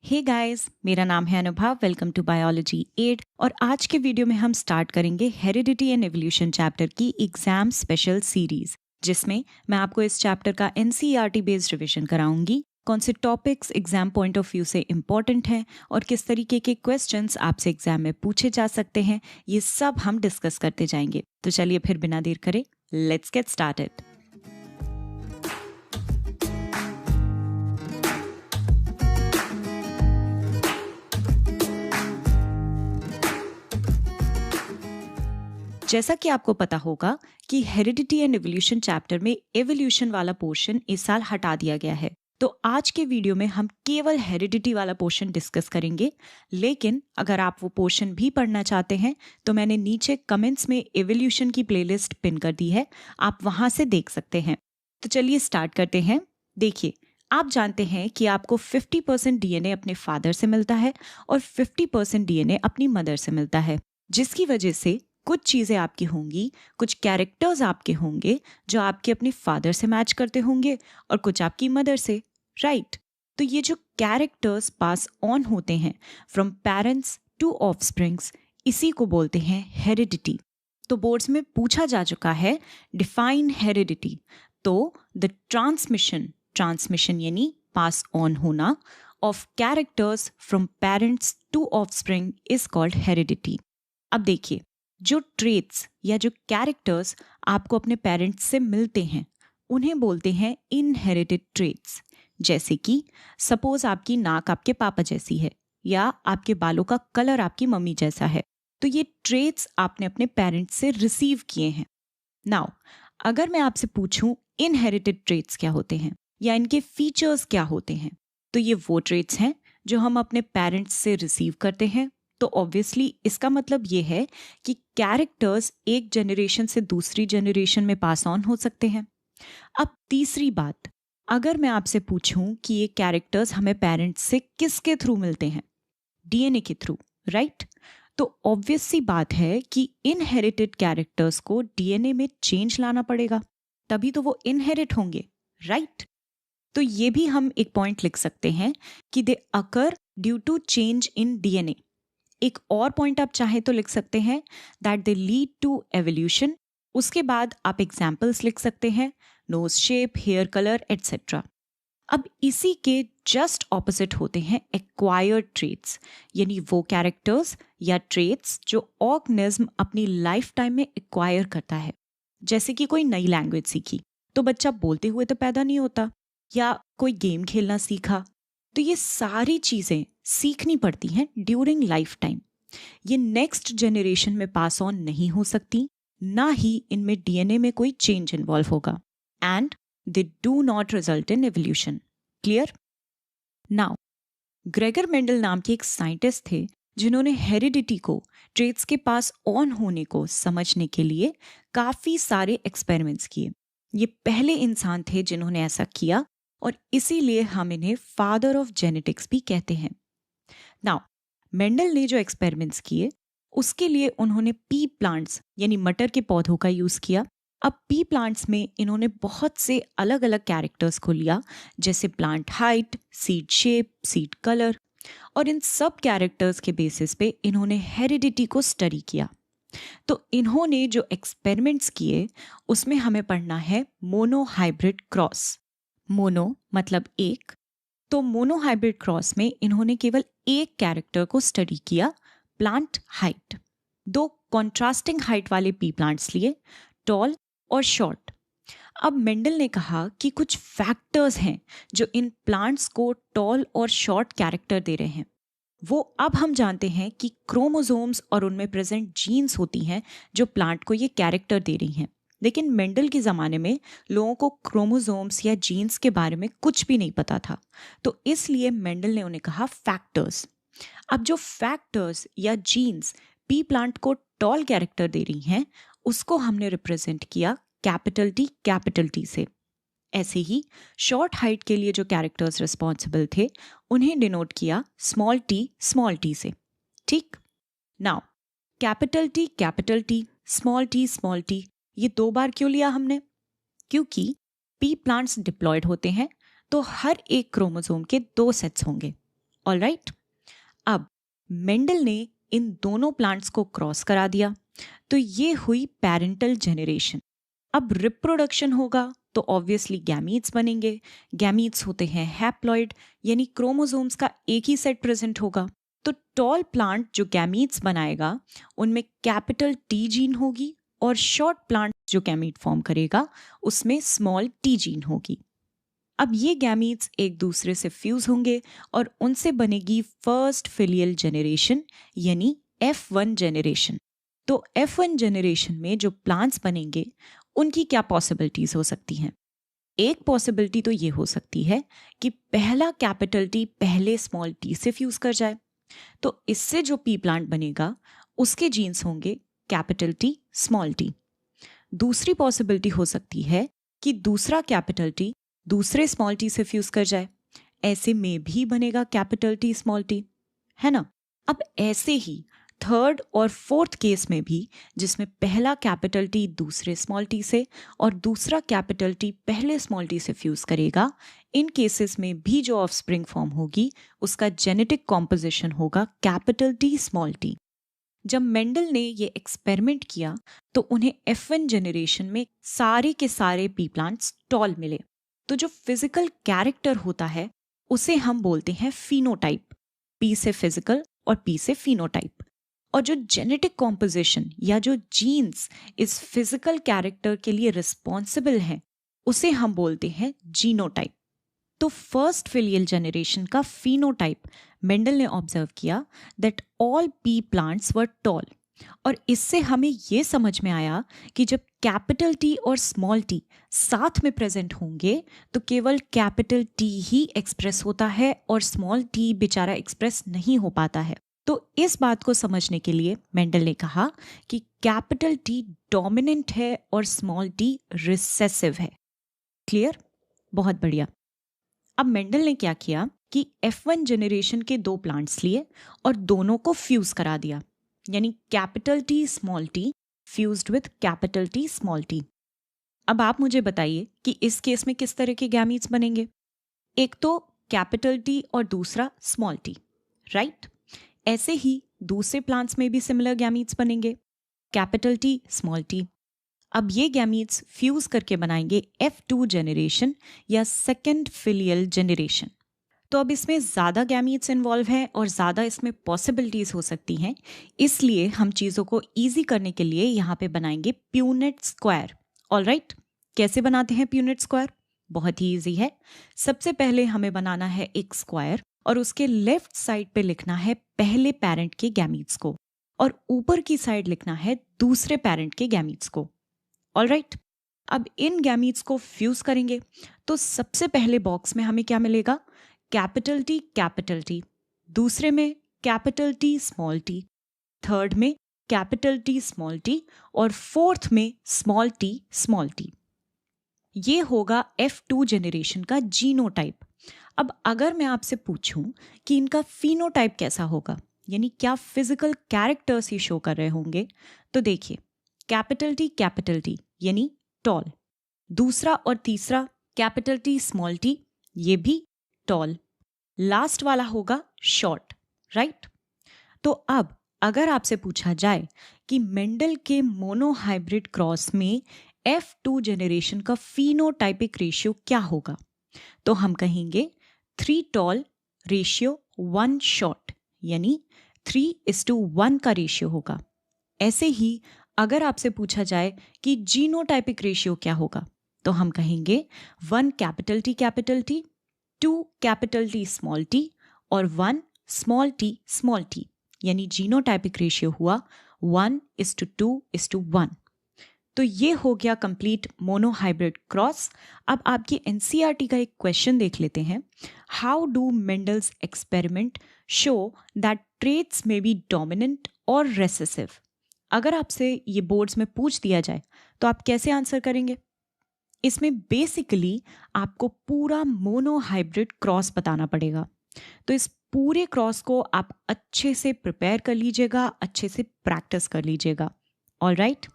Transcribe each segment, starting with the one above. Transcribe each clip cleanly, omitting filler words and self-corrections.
Hey guys, मेरा नाम है अनुभव। वेलकम टू बायोलॉजी 8 और आज के वीडियो में हम स्टार्ट करेंगे हेरिडिटी एंड एवोल्यूशन चैप्टर की एग्जाम स्पेशल सीरीज, जिसमें मैं आपको इस चैप्टर का एनसीईआरटी बेस्ड रिवीजन कराऊंगी। कौन से topics exam point of view से इम्पॉर्टेंट हैं और किस तरीके के क्वेश्चंस आपसे एग्जाम में पूछे जा सकते हैं, ये सब हम डिस्कस करते जाएंगे। तो चलिए फिर बिना देर करे लेट्स गेट स्टार्टेड। जैसा कि आपको पता होगा कि हेरिडिटी एंड एवोल्यूशन चैप्टर में एवोल्यूशन वाला पोर्शन इस साल हटा दिया गया है। तो आज के वीडियो में हम केवल हेरिडिटी वाला पोर्शन डिस्कस करेंगे। लेकिन अगर आप वो पोर्शन भी पढ़ना चाहते हैं तो मैंने नीचे कमेंट्स में एवोल्यूशन की प्लेलिस्ट पिन कर दी है, आप वहां से देख सकते हैं। तो चलिए स्टार्ट करते हैं। देखिए, आप जानते हैं कि आपको 50% डीएनए अपने फादर से मिलता है और 50% डीएनए अपनी मदर से मिलता है, जिसकी वजह से कुछ चीजें आपकी होंगी, कुछ कैरेक्टर्स आपके होंगे जो आपके अपने फादर से मैच करते होंगे और कुछ आपकी मदर से, राइट? तो ये जो कैरेक्टर्स पास ऑन होते हैं फ्रॉम पेरेंट्स टू ऑफस्प्रिंग्स, इसी को बोलते हैं हेरिडिटी। तो बोर्ड्स में पूछा जा चुका है, डिफाइन हेरिडिटी। तो द ट्रांसमिशन यानी पास ऑन होना of characters from parents of offspring is called heredity. अब देखिए, जो ट्रेट्स या जो कैरेक्टर्स आपको अपने पेरेंट्स से मिलते हैं उन्हें बोलते हैं इनहेरिटेड ट्रेट्स। जैसे कि सपोज आपकी नाक आपके पापा जैसी है या आपके बालों का कलर आपकी मम्मी जैसा है, तो ये ट्रेट्स आपने अपने पेरेंट्स से रिसीव किए हैं। नाउ अगर मैं आपसे पूछूं इनहेरिटेड ट्रेट्स क्या होते हैं या इनके फीचर्स क्या होते हैं, तो ये वो ट्रेट्स हैं जो हम अपने पेरेंट्स से रिसीव करते हैं। तो ऑब्वियसली इसका मतलब ये है कि कैरेक्टर्स एक जनरेशन से दूसरी जनरेशन में पास ऑन हो सकते हैं। अब तीसरी बात, अगर मैं आपसे पूछूं कि ये कैरेक्टर्स हमें पेरेंट्स से किसके थ्रू मिलते हैं, डीएनए के थ्रू, राइट? तो ऑब्वियस सी बात है कि इनहेरिटेड कैरेक्टर्स को डीएनए में चेंज लाना पड़ेगा, तभी तो वो इनहेरिट होंगे, राइट? तो ये भी हम एक पॉइंट लिख सकते हैं कि they occur due to change in DNA. एक और पॉइंट आप चाहे तो लिख सकते हैं that they lead to evolution. उसके बाद आप एग्जाम्पल्स लिख सकते हैं, nose shape, hair colour etcetera. अब इसी के जस्ट ऑपोजिट होते हैं एक्वायर्ड ट्रेट्स, यानी वो कैरेक्टर्स या ट्रेट्स जो ऑर्गेनिज्म अपनी लाइफ टाइम में एक्वायर करता है। जैसे कि कोई नई लैंग्वेज सीखी तो बच्चा बोलते हुए तो पैदा नहीं होता, या कोई गेम खेलना सीखा, तो ये सारी चीजें सीखनी पड़ती हैं ड्यूरिंग लाइफ टाइम। ये नेक्स्ट जनरेशन में पास ऑन नहीं हो सकती, ना ही इनमें डीएनए में कोई चेंज इन्वॉल्व होगा, and they do not result in evolution. Clear? Now Gregor Mendel नाम के एक साइंटिस्ट थे जिन्होंने हेरिडिटी को, ट्रेट्स के पास ऑन होने को समझने के लिए काफी सारे एक्सपेरिमेंट्स किए। ये पहले इंसान थे जिन्होंने ऐसा किया और इसीलिए हम इन्हें फादर ऑफ जेनेटिक्स भी कहते हैं। नाउ मेंडल ने जो एक्सपेरिमेंट्स किए उसके लिए उन्होंने पी प्लांट्स यानी मटर के पौधों का यूज किया। अब पी प्लांट्स में इन्होंने बहुत से अलग अलग कैरेक्टर्स को लिया, जैसे plant height, seed shape, seed colour, और इन सब कैरेक्टर्स के बेसिस पे इन्होंने हेरिडिटी को स्टडी किया। तो इन्होंने जो एक्सपेरिमेंट्स किए उसमें हमें पढ़ना है मोनोहाइब्रिड क्रॉस। मोनो मतलब एक, तो मोनोहाइब्रिड क्रॉस में इन्होंने केवल एक कैरेक्टर को स्टडी किया, प्लांट हाइट। दो कॉन्ट्रास्टिंग हाइट वाले पी प्लांट्स लिए, टॉल और शॉर्ट। अब मेंडल ने कहा कि कुछ फैक्टर्स हैं जो इन प्लांट्स को टॉल और शॉर्ट कैरेक्टर दे रहे हैं। वो अब हम जानते हैं कि क्रोमोसोम्स और उनमें प्रेजेंट जीन्स होती हैं जो प्लांट को ये कैरेक्टर दे रही हैं। लेकिन मेंडल के ज़माने में लोगों को क्रोमोसोम्स या जीन्स के बारे में कुछ भी नहीं पता था, तो इसलिए मेंडल ने उन्हें कहा फैक्टर्स। अब जो फैक्टर्स या जीन्स पी प्लांट को टॉल कैरेक्टर दे रही हैं उसको हमने रिप्रेजेंट किया कैपिटल टी से। ऐसे ही शॉर्ट हाइट के लिए जो कैरेक्टर्स रिस्पॉन्सिबल थे उन्हें डिनोट किया स्मॉल टी से। ठीक? Now capital T, small T, ये दो बार क्यों लिया हमने? क्योंकि पी प्लांट्स डिप्लॉयड होते हैं तो हर एक क्रोमोसोम के दो सेट्स होंगे, ऑलराइट। अब मेंडल ने इन दोनों प्लांट्स को क्रॉस करा दिया, तो ये हुई पेरेंटल जेनरेशन। अब रिप्रोडक्शन होगा तो ऑब्वियसली गैमीट्स बनेंगे। गैमीट्स होते हैं हैप्लॉइड, यानी क्रोमोसोम्स का एक ही सेट प्रेजेंट होगा। तो टॉल प्लांट जो गैमीट्स बनाएगा उनमें कैपिटल टी जीन होगी, और शॉर्ट प्लांट जो गैमीट फॉर्म करेगा उसमें स्मॉल टी जीन होगी। अब ये गैमीट्स एक दूसरे से फ्यूज होंगे और उनसे बनेगी फर्स्ट फिलियल जेनरेशन, यानी F1 जेनरेशन। तो F1 जेनरेशन में जो प्लांट्स बनेंगे उनकी क्या पॉसिबिलिटीज हो सकती हैं? एक पॉसिबिलिटी तो ये हो सकती है कि पहला कैपिटल टी पहले स्मॉल टी से फ्यूज कर जाए, तो इससे जो पी प्लांट बनेगा उसके जीन्स होंगे कैपिटल टी स्मॉल टी। दूसरी पॉसिबिलिटी हो सकती है कि दूसरा कैपिटल टी दूसरे स्मॉल टी से फ्यूज कर जाए, ऐसे में भी बनेगा कैपिटल टी स्मॉल टी, है ना। अब ऐसे ही थर्ड और फोर्थ केस में भी, जिसमें पहला कैपिटल टी दूसरे स्मॉल टी से और दूसरा कैपिटल टी पहले स्मॉल टी से फ्यूज करेगा, इन केसेस में भी जो ऑफस्प्रिंग फॉर्म होगी उसका जेनेटिक कॉम्पोजिशन होगा कैपिटल टी स्मॉल टी। जब मेंडल ने ये एक्सपेरिमेंट किया तो उन्हें F1 जेनरेशन में सारे के सारे पी प्लांट्स टॉल मिले। तो जो फिजिकल कैरेक्टर होता है उसे हम बोलते हैं फिनोटाइप, पी से फिजिकल और पी से फिनोटाइप। और जो जेनेटिक कॉम्पोजिशन या जो जीन्स इस फिजिकल कैरेक्टर के लिए रिस्पॉन्सिबल हैं उसे हम बोलते हैं जीनोटाइप। तो फर्स्ट फिलियल जेनरेशन का फिनोटाइप मेंडल ने ऑब्जर्व किया that all P plants were toll, और इससे हमें यह समझ में आया कि जब कैपिटल टी और स्मॉल टी साथ में प्रेजेंट होंगे तो केवल कैपिटल टी ही एक्सप्रेस होता है और स्मॉल टी बेचारा एक्सप्रेस नहीं हो पाता है। तो इस बात को समझने के लिए मेंडल ने कहा कि कैपिटल टी डोमिनेंट है और स्मॉल टी रिसेसिव है। क्लियर? बहुत बढ़िया। अब मेंडल ने क्या किया कि F1 जेनरेशन के दो प्लांट्स लिए और दोनों को फ्यूज करा दिया, यानी capital T small T fused with capital T small T. अब आप मुझे बताइए कि इस केस में किस तरह के गैमीट्स बनेंगे? एक तो कैपिटल टी और दूसरा स्मॉल टी, राइट। ऐसे ही दूसरे प्लांट्स में भी सिमिलर गैमीट्स बनेंगे, कैपिटल टी स्मॉल टी। अब ये गैमीट्स फ्यूज करके बनाएंगे F2 जेनरेशन या सेकेंड फिलियल जेनरेशन। तो अब इसमें ज़्यादा गैमीट्स इन्वॉल्व हैं और ज़्यादा इसमें पॉसिबिलिटीज़ हो सकती हैं, इसलिए हम चीज़ों को ईजी करने के लिए यहाँ पे बनाएंगे प्यूनेट स्क्वायर। ऑलराइट, कैसे बनाते हैं प्यूनेट स्क्वायर? बहुत ही ईजी है। सबसे पहले हमें बनाना है एक स्क्वायर और उसके लेफ्ट साइड पे लिखना है पहले पेरेंट के गैमीट्स को और ऊपर की साइड लिखना है दूसरे पेरेंट के गैमीट्स को। ऑलराइट, अब इन गैमीट्स को फ्यूज करेंगे तो सबसे पहले बॉक्स में हमें क्या मिलेगा? कैपिटल टी, दूसरे में capital T small T, third में कैपिटल टी स्मॉल टी और फोर्थ में स्मॉल टी। ये होगा F2 जेनरेशन का जीनोटाइप। अब अगर मैं आपसे पूछूं कि इनका फिनोटाइप कैसा होगा, यानी क्या फिजिकल कैरेक्टर्स ही शो कर रहे होंगे, तो देखिए कैपिटल टी यानी टॉल, दूसरा और तीसरा कैपिटल टी स्मॉल टी ये भी टॉल, लास्ट वाला होगा शॉर्ट, राइट। तो अब अगर आपसे पूछा जाए कि मेंडल के मोनोहाइब्रिड क्रॉस में F2 जेनरेशन का फिनोटाइपिक रेशियो क्या होगा, तो हम कहेंगे 3 टॉल रेशियो 1 शॉर्ट, यानी 3:1 का रेशियो होगा। ऐसे ही अगर आपसे पूछा जाए कि जीनोटाइपिक रेशियो क्या होगा, तो हम कहेंगे 1 capital T, 2 capital T small T और 1 स्मॉल टी, यानी जीनोटाइपिक रेशियो हुआ 1:2:1। तो ये हो गया कंप्लीट मोनोहाइब्रिड क्रॉस। अब आपकी एनसीईआरटी का एक क्वेश्चन देख लेते हैं। How do Mendel's experiment show that traits में बी डोमिनेंट और रेसेसिव? अगर आपसे ये बोर्ड्स में पूछ दिया जाए तो आप कैसे आंसर करेंगे? इसमें बेसिकली आपको पूरा मोनोहाइब्रिड क्रॉस बताना पड़ेगा। तो इस पूरे क्रॉस को आप अच्छे से प्रिपेयर कर लीजिएगा, अच्छे से प्रैक्टिस कर लीजिएगा। Alright,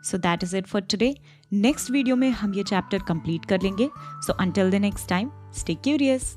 so that is it for today. Next video में हम ये चैप्टर कंप्लीट कर लेंगे। So until the next time, stay curious.